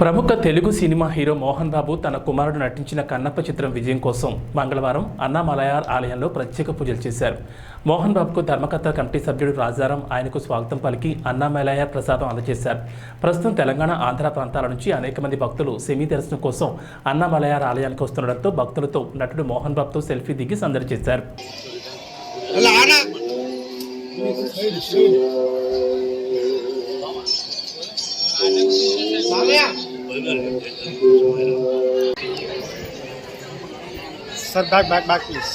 ప్రముఖ Telugu cinema hero Mohan Babu తన కుమారుడు నటించిన కన్నప్ప చిత్రం విజయం కోసం మంగళవారం అన్నామలయార్ ఆలయంలో ప్రత్యేక పూజలు చేశారు. మోహన్ బాబుకు ధర్మకర్త కమిటీ సభ్యుడు రాజారాం ఆయనకు స్వాగతం పలికి అన్నామలయార్ ప్రసాదం అందజేశారు. ప్రస్తుతం తెలంగాణ, ఆంధ్ర ప్రాంతాల నుంచి అనేక మంది భక్తులు సెమీ దర్శనం కోసం అన్నామలయార్ ఆలయానికి వస్తుండటంతో భక్తులతో నటుడు మోహన్ బాబుతో సెల్ఫీ దిగి సందడి చేశారు. Sir, back, please.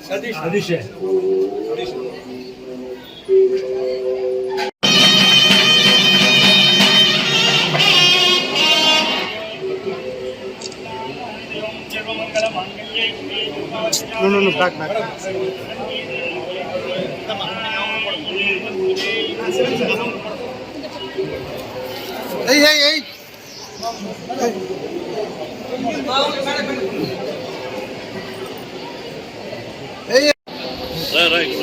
Sadish. No, back. Hey.